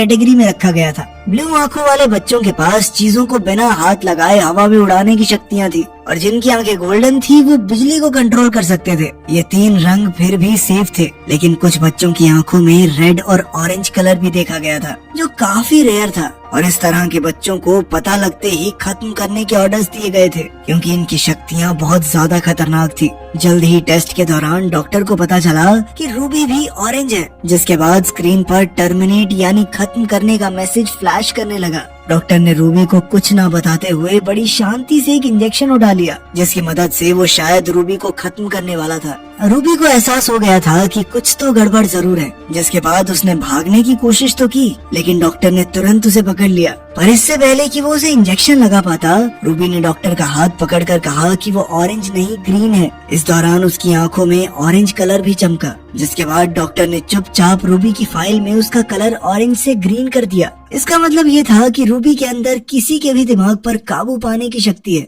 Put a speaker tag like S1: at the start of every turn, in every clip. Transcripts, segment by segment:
S1: Category में रखा गया था। ब्लू आंखों वाले बच्चों के पास चीजों को बिना हाथ लगाए हवा में उड़ाने की शक्तियाँ थी, और जिनकी आंखें गोल्डन थी वो बिजली को कंट्रोल कर सकते थे। ये तीन रंग फिर भी सेफ थे, लेकिन कुछ बच्चों की आंखों में रेड और ऑरेंज कलर भी देखा गया था, जो काफी रेयर था, और इस तरह के बच्चों को पता लगते ही खत्म करने के ऑर्डर्स दिए गए थे, क्योंकि इनकी शक्तियाँ बहुत ज्यादा खतरनाक थी। जल्द ही टेस्ट के दौरान डॉक्टर को पता चला कि रूबी भी ऑरेंज है, जिसके बाद स्क्रीन पर टर्मिनेट यानी खत्म करने का मैसेज फ्लैश करने लगा। डॉक्टर ने रूबी को कुछ ना बताते हुए बड़ी शांति से एक इंजेक्शन उठा लिया, जिसकी मदद से वो शायद रूबी को खत्म करने वाला था। रूबी को एहसास हो गया था कि कुछ तो गड़बड़ जरूर है, जिसके बाद उसने भागने की कोशिश तो की, लेकिन डॉक्टर ने तुरंत उसे पकड़ लिया। पर इससे पहले कि वो उसे इंजेक्शन लगा पाता, रूबी ने डॉक्टर का हाथ पकड़कर कहा कि वो ऑरेंज नहीं ग्रीन है। इस दौरान उसकी आंखों में ऑरेंज कलर भी चमका, जिसके बाद डॉक्टर ने चुपचाप रूबी की फाइल में उसका कलर ऑरेंज से ग्रीन कर दिया। इसका मतलब ये था कि रूबी के अंदर किसी के भी दिमाग पर काबू पाने की शक्ति है।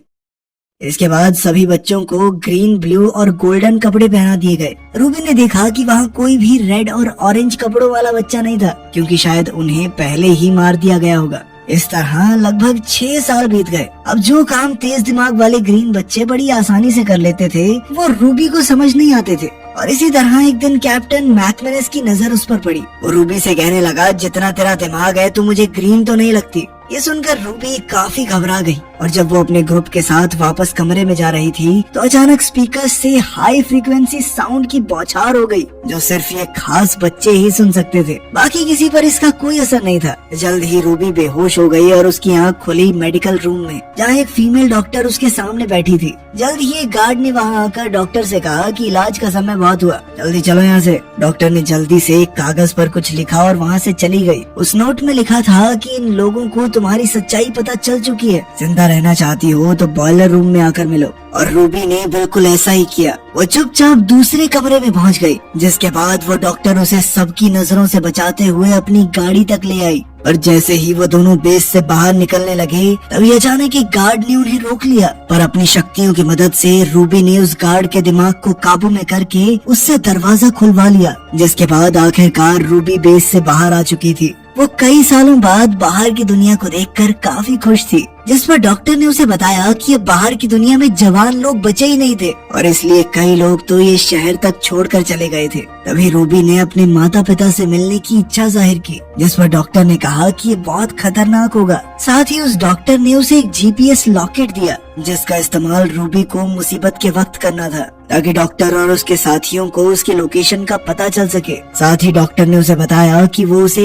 S1: इसके बाद सभी बच्चों को ग्रीन, ब्लू और गोल्डन कपड़े पहना दिए गए। रूबी ने देखा कि वहाँ कोई भी रेड और ऑरेंज कपड़ों वाला बच्चा नहीं था, क्योंकि शायद उन्हें पहले ही मार दिया गया होगा। इस तरह लगभग 6 साल बीत गए। अब जो काम तेज दिमाग वाले ग्रीन बच्चे बड़ी आसानी से कर लेते थे, वो रूबी को समझ नहीं आते थे। और इसी तरह एक दिन कैप्टन मैकमेनस की नजर उस पर पड़ी। वो रूबी से कहने लगा, जितना तेरा दिमाग है, तू मुझे ग्रीन तो नहीं लगती। ये सुनकर रूबी काफी घबरा गई, और जब वो अपने ग्रुप के साथ वापस कमरे में जा रही थी, तो अचानक स्पीकर से हाई फ्रीक्वेंसी साउंड की बौछार हो गई, जो सिर्फ ये खास बच्चे ही सुन सकते थे। बाकी किसी पर इसका कोई असर नहीं था। जल्द ही रूबी बेहोश हो गई और उसकी आंख खुली मेडिकल रूम में, जहाँ एक फीमेल डॉक्टर उसके सामने बैठी थी। जल्द ही एक गार्ड ने वहाँ आकर डॉक्टर से कहा कि इलाज का समय बहुत हुआ, जल्दी चलो यहाँ से। डॉक्टर ने जल्दी से एक कागज पर कुछ लिखा और वहाँ से चली गई। उस नोट में लिखा था कि इन लोगों को तुम्हारी सच्चाई पता चल चुकी है। जिंदा रहना चाहती हो तो बॉयलर रूम में आकर मिलो। और रूबी ने बिल्कुल ऐसा ही किया। वो चुपचाप दूसरे कमरे में पहुंच गई, जिसके बाद वो डॉक्टर उसे सबकी नजरों से बचाते हुए अपनी गाड़ी तक ले आई। और जैसे ही वो दोनों बेस से बाहर निकलने लगे, तभी अचानक एक गार्ड ने उन्हें रोक लिया। पर अपनी शक्तियों की मदद से रूबी ने उस गार्ड के दिमाग को काबू में करके उससे दरवाजा खुलवा लिया, जिसके बाद आखिरकार रूबी बेस से बाहर आ चुकी थी। वो कई सालों बाद बाहर की दुनिया को देखकर काफी खुश थी, जिस पर डॉक्टर ने उसे बताया कि अब बाहर की दुनिया में जवान लोग बचे ही नहीं थे, और इसलिए कई लोग तो ये शहर तक छोड़कर चले गए थे। तभी रूबी ने अपने माता पिता से मिलने की इच्छा जाहिर की, जिस पर डॉक्टर ने कहा कि ये बहुत खतरनाक होगा। साथ ही उस डॉक्टर ने उसे एक GPS लॉकेट दिया, जिसका इस्तेमाल रूबी को मुसीबत के वक्त करना था, ताकि डॉक्टर और उसके साथियों को उसके लोकेशन का पता चल सके। साथ ही डॉक्टर ने उसे बताया कि वो उसे